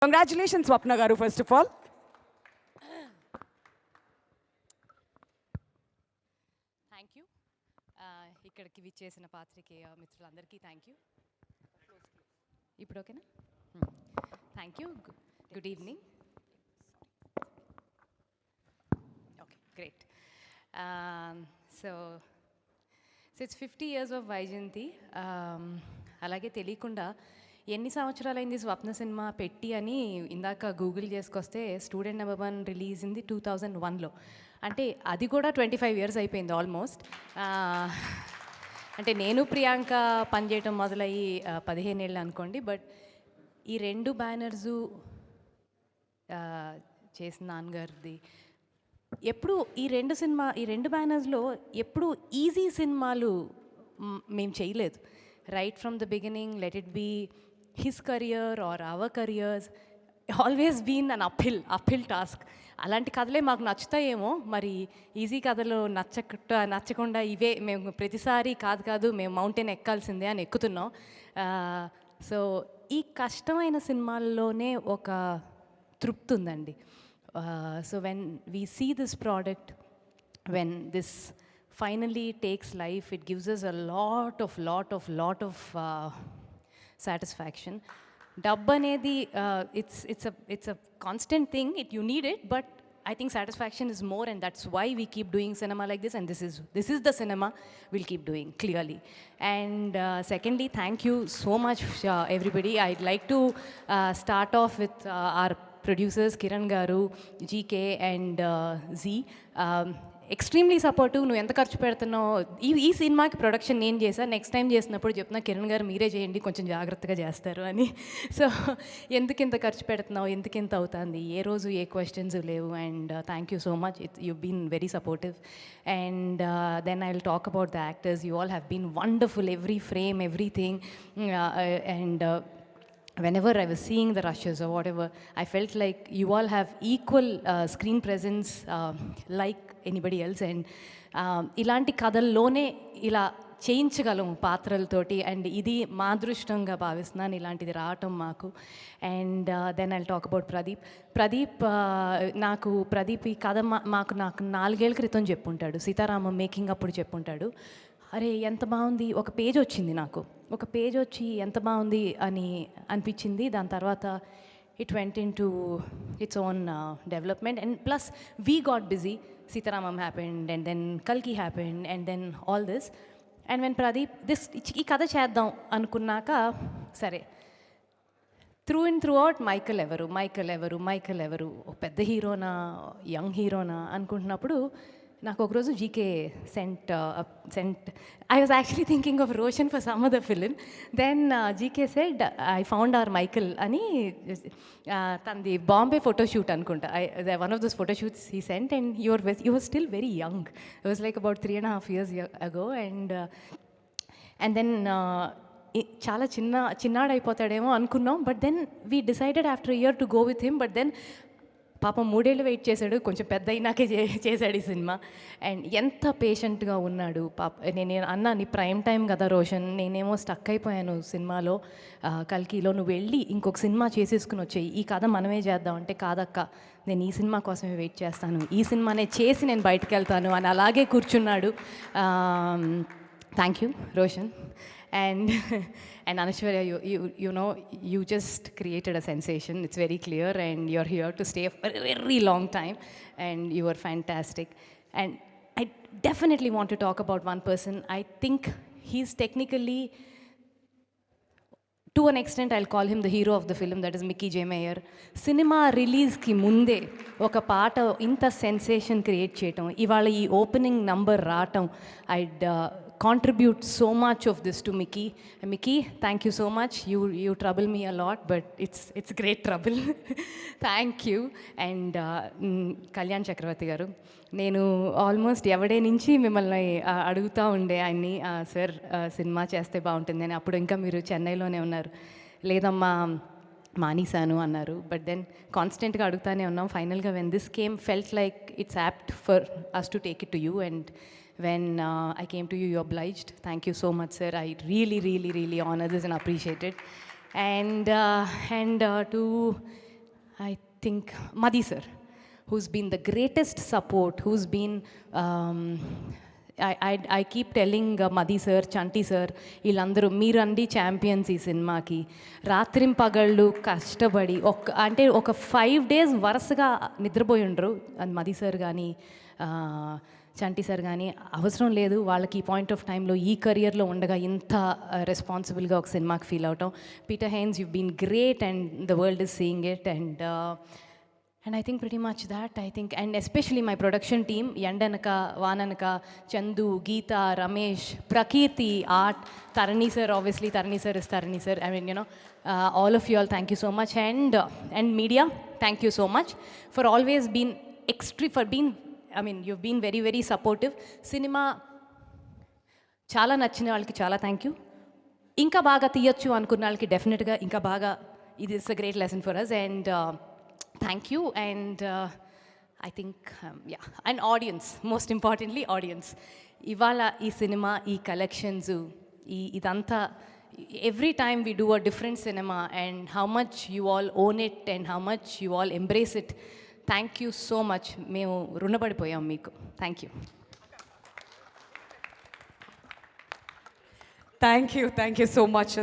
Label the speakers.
Speaker 1: Congratulations, Swapna Garu, first of all.
Speaker 2: Thank you. ఇక్కడికి విచ్చేసిన పాత్రికేయ మిత్రులందరికీ థ్యాంక్ యూ. ఇప్పుడు ఓకేనా? Thank you. Good evening. Okay, great. So it's 50 years of Vyjayanthi. అలాగే తెలియకుండా ఎన్ని సంవత్సరాలైంది స్వప్న సినిమా పెట్టి అని ఇందాక గూగుల్ చేసుకొస్తే స్టూడెంట్ నెంబర్ 1 రిలీజ్ అయింది 2001లో. అంటే అది కూడా 25 years అయిపోయింది ఆల్మోస్ట్. అంటే నేను ప్రియాంక పనిచేయటం మొదలయ్యి 15 ఏళ్ళు అనుకోండి. బట్ ఈ 2 బ్యానర్సు చేసిన నాన్నగారిది ఎప్పుడు ఈ 2 బ్యానర్స్లో ఎప్పుడు ఈజీ సినిమాలు మేము చేయలేదు. Right from the beginning, let it be his career or our careers, always been an uphill task. అలాంటి కథలే మాకు నచ్చుతాయేమో, మరి ఈజీ కథలు నచ్చకుండా ఇవే మేము ప్రతిసారి కాదు మేము మౌంటైన్ ఎక్కాల్సిందే అని ఎక్కుతున్నాం. సో ఈ కష్టమైన సినిమాల్లోనే ఒక తృప్తి ఉందండి. So when we see this product, when this finally takes life, it gives us a lot of satisfaction. Dub anedi it's a constant thing. You need it, but I think satisfaction is more, and that's why we keep doing cinema like this, and this is the cinema we'll keep doing, clearly. And secondly, thank you so much, everybody. I'd like to start off with our producers Kiran Garu, GK and Z. Extremely supportive. నువ్వు ఎంత ఖర్చు పెడుతున్నావు, ఈ సినిమాకి production నేను చేశాను, next time చేసినప్పుడు చెప్తున్నా కిరణ్ గారు మీరే చేయండి, కొంచెం జాగ్రత్తగా చేస్తారు అని. సో ఎందుకు ఇంత ఖర్చు పెడుతున్నావు, ఎందుకు ఇంత అవుతుంది, ఏ రోజు ఏ క్వశ్చన్స్ లేవు. And thank you so much. You been very supportive. And then I will talk about the actors. You all have been wonderful, every frame, everything. And whenever I was seeing the rushes or whatever, I felt like you all have equal screen presence like anybody else. And ఇలాంటి కథల్లోనే ఇలా చేయించగలము పాత్రలతోటి, and ఇది మా అదృష్టంగా భావిస్తున్నాను ఇలాంటిది రావటం మాకు. And then I'll talk about Pradeep. Pradeep ఈ కథ నాకు 4 ఏళ్ల క్రితం చెప్పుంటాడు, సీతారామం మేకింగ్ అప్పుడు చెప్పుంటాడు. అరే ఎంత బాగుంది, ఒక పేజ్ వచ్చింది నాకు, ఒక పేజ్ వచ్చి ఎంత బాగుంది అని అనిపించింది. దాని తర్వాత it went into its own development. And plus we got busy. Sitaramam happened, and then కల్కి happened, and then all this. And when Pradeep ఈ కథ చేద్దాం అనుకున్నాక, సరే త్రూ అవుట్ మైకల్ ఎవరు పెద్ద హీరోనా యంగ్ హీరోనా అనుకుంటున్నప్పుడు నాకు ఒకరోజు GK sent I was actually thinking of Roshan for some other film. Then GK said I found our Michael అని. తనది బాంబే ఫోటోషూట్ అనుకుంటా, one of those photoshoots he sent. And you were still very young. It was like about 3.5 years ago. And then చాలా చిన్నాడైపోతాడేమో అనుకున్నాం. But then we decided after year to go with him. But then పాపం 3 ఏళ్ళు wait చేశాడు, కొంచెం పెద్ద అయినాకే చేశాడు ఈ సినిమా. అండ్ ఎంత పేషెంట్గా ఉన్నాడు పాప. నేను అన్నా నీ ప్రైమ్ టైం కదా రోషన్, నేనేమో స్టక్ అయిపోయాను సినిమాలో, కల్కిలో. నువ్వు వెళ్ళి ఇంకొక సినిమా చేసేసుకుని వచ్చాయి, ఈ కథ మనమే చేద్దాం అంటే, కాదక్క నేను ఈ సినిమా కోసమే వెయిట్ చేస్తాను, ఈ సినిమానే చేసి నేను బయటకు వెళ్తాను అని అలాగే కూర్చున్నాడు. Thank you Roshan. And Anushwarya, you know, you just created a sensation. It's very clear, and you're here to stay for a very long time, and you were fantastic. And I definitely want to talk about one person. I think he's technically, to an extent, I'll call him the hero of the film, that is Mickey J. Meyer. Cinema release ki munde oka paata inta sensation create cheyatam, ivala ee opening number raatam, I'd contribute so much of this to Mickey. Mickey, thank you so much. You trouble me a lot, but it's great trouble. Thank you. And Kalyan Chakravarti garu, నేను almost ఎవడే నుంచి మిమ్మల్ని అడుగుతూ ఉండే ఆయన్ని, sir cinema చేస్తే బాగుంటుంది అని. అప్పుడు ఇంకా మీరు చెన్నైలోనే ఉన్నారు. లేదమ్మా మానేశాను అన్నారు. బట్ దెన్ కాన్స్టెంట్గా అడుగుతానే ఉన్నాం. ఫైనల్గా when this came felt like it's apt for us to take it to you. And when I came to you, you obliged. Thank you so much, sir. I really honor this and appreciate it. And to I think Madhi sir, who's been the greatest support, who's been, I keep telling Madhi sir, Chanti sir, వీళ్ళందరూ మీరండి champions ఈ సినిమాకి. రాత్రింపగళ్ళు కష్టపడి అంటే ఒక 5 days వరుసగా నిద్రపోయి ఉండరు. మది సార్ కానీ చంటి సార్ కానీ అవసరం లేదు వాళ్ళకి ఈ పాయింట్ ఆఫ్ టైంలో ఈ కెరియర్లో ఉండగా ఇంత రెస్పాన్సిబుల్గా ఒక సినిమాకి ఫీల్ అవటం. Peter Heins, you been great and the world is seeing it and I think pretty much that, I think, and especially my production team, Yandanaka, Vananaka, Chandu, Geeta, Ramesh, Prakriti, Art, Tarani sir, obviously Tarani sir is Tarani sir. I mean, you know, all of you all, thank you so much, and media, thank you so much for always being for being, I mean, you've been very, very supportive. Cinema చాలా నచ్చిన వాళ్ళకి చాలా thank you. ఇంకా బాగా తీయచ్చు అనుకున్న వాళ్ళకి డెఫినెట్గా ఇంకా బాగా ఇది is a great lesson for us and thank you and I think yeah, and audience, most importantly audience. ఇవాళ ఈ సినిమా ఈ కలెక్షన్స్ ఇదంతా every time we do a different cinema and how much you all own it and how much you all embrace it, thank you so much. మేము రుణపడిపోయాం మీకు. Thank you.
Speaker 1: Thank you so much.